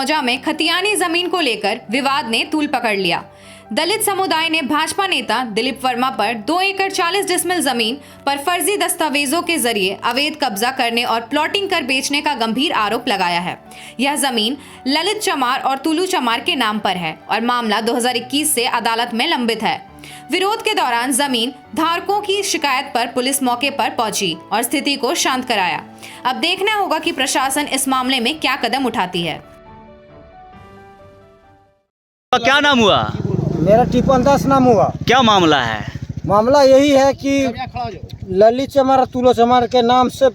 मौजा में खतियानी जमीन को लेकर विवाद ने तूल पकड़ लिया। दलित समुदाय ने भाजपा नेता दिलीप वर्मा पर 2 एकड़ 40 डिसमिल जमीन पर फर्जी दस्तावेजों के जरिए अवैध कब्जा करने और प्लॉटिंग कर बेचने का गंभीर आरोप लगाया है। यह जमीन ललित चमार और तुलू चमार के नाम पर है और मामला 2021 से अदालत में लंबित है। विरोध के दौरान जमीन धारकों की शिकायत पर पुलिस मौके पर पहुंची और स्थिति को शांत कराया। अब देखना होगा कि प्रशासन इस मामले में क्या कदम उठाती है। क्या नाम हुआ? मेरा टिपन दास नाम हुआ। क्या मामला है? मामला यही है कि ललित चमार और तुलो चमार के नाम से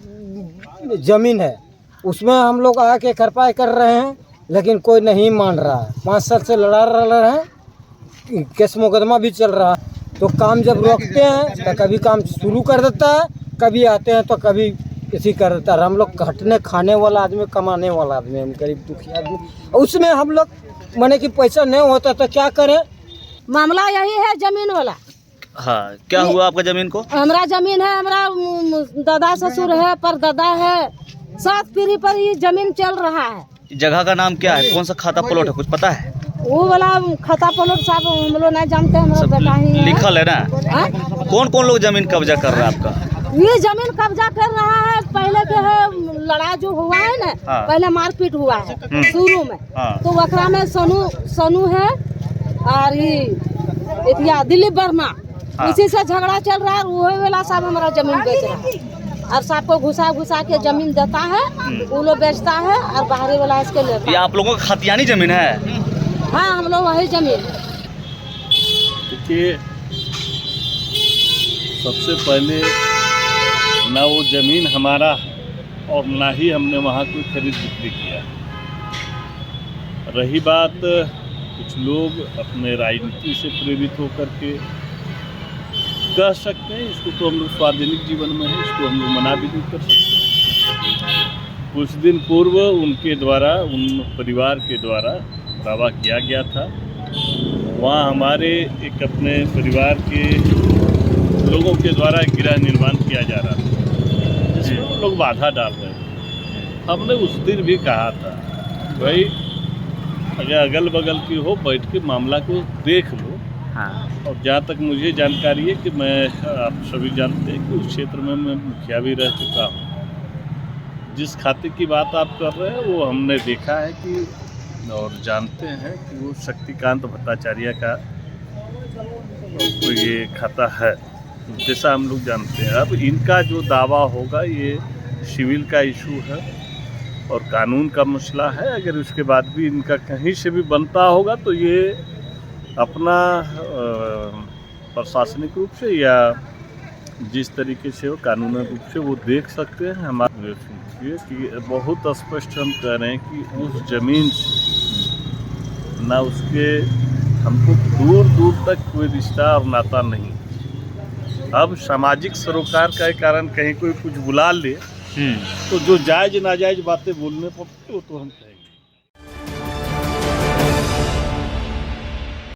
जमीन है, उसमें हम लोग आके खरपाई कर रहे हैं, लेकिन कोई नहीं मान रहा है। 5 साल से लड़ा रहे हैं, केस मुकदमा भी चल रहा है। तो काम जब रोकते हैं तो कभी काम शुरू कर देता है, कभी आते हैं तो कभी इसी कर देता है। हम लोग खटने खाने वाला आदमी, कमाने वाला आदमी, हम गरीब दुखी आदमी, उसमें हम लोग माने कि पैसा नहीं होता तो क्या करें। मामला यही है जमीन वाला। हाँ, क्या हुआ आपका जमीन को? हमरा जमीन है, हमरा दादा ससुर है, परदादा है, 7 पीढ़ी पर ये जमीन चल रहा है। जगह का नाम क्या है? कौन सा खाता प्लॉट है, कुछ पता है? वो वाला खाता प्लॉट साहब हम लोग नहीं जानते, हमारा बेटा ही है। लिखल है ना? कौन कौन लोग जमीन कब्जा कर रहा है आपका? ये जमीन कब्जा कर रहा है। पहले के है लड़ाई जो हुआ है ना, हाँ। पहले मारपीट हुआ है शुरू में, हाँ। तो वकरा में सोनू है और ये दिलीप वर्मा, हाँ। इसी से झगड़ा चल रहा है। वही वाला साहब हमारा जमीन बेच रहा है और सबको घुसा के जमीन देता है, वो लोग बेचता है और बाहरी वाला इसके लेता है। ये आप लोगों का खतियानी जमीन है? हाँ, हम लोग वही जमीन। देखिए, सबसे पहले ना वो ज़मीन हमारा और ना ही हमने वहाँ कोई खरीद बिक्री किया। रही बात कुछ लोग अपने राजनीति से प्रेरित होकर के कह सकते हैं, इसको तो हम लोग सार्वजनिक जीवन में है, इसको हम लोग मना भी नहीं कर सकते। कुछ दिन पूर्व उनके द्वारा, उन परिवार के द्वारा दावा किया गया था, वहाँ हमारे एक अपने परिवार के लोगों के द्वारा गृह निर्माण किया जा रहा था, जिसमें लोग बाधा डाल रहे थे। हमने उस दिन भी कहा था, भाई अगर अगल बगल की हो, बैठ के मामला को देख लो। हाँ। और जहाँ तक मुझे जानकारी है कि मैं, आप सभी जानते हैं कि उस क्षेत्र में मैं मुखिया भी रह चुका हूँ। जिस खाते की बात आप कर रहे हैं वो हमने देखा है कि और जानते हैं कि वो शक्तिकांत भट्टाचार्य का तो ये खाता है, जैसा हम लोग जानते हैं। अब इनका जो दावा होगा ये सिविल का इशू है और कानून का मसला है। अगर उसके बाद भी इनका कहीं से भी बनता होगा तो ये अपना प्रशासनिक रूप से या जिस तरीके से हो कानूनी रूप से वो देख सकते हैं। हमारे कि बहुत स्पष्ट हम कह रहे हैं कि उस ज़मीन से ना उसके हमको दूर दूर तक कोई रिश्ता और नाता नहीं। अब सामाजिक सरोकार के कारण कहीं कोई कुछ बुला ले तो जो जायज़ नाजायज़ बातें बोलने पड़ती वो तो हम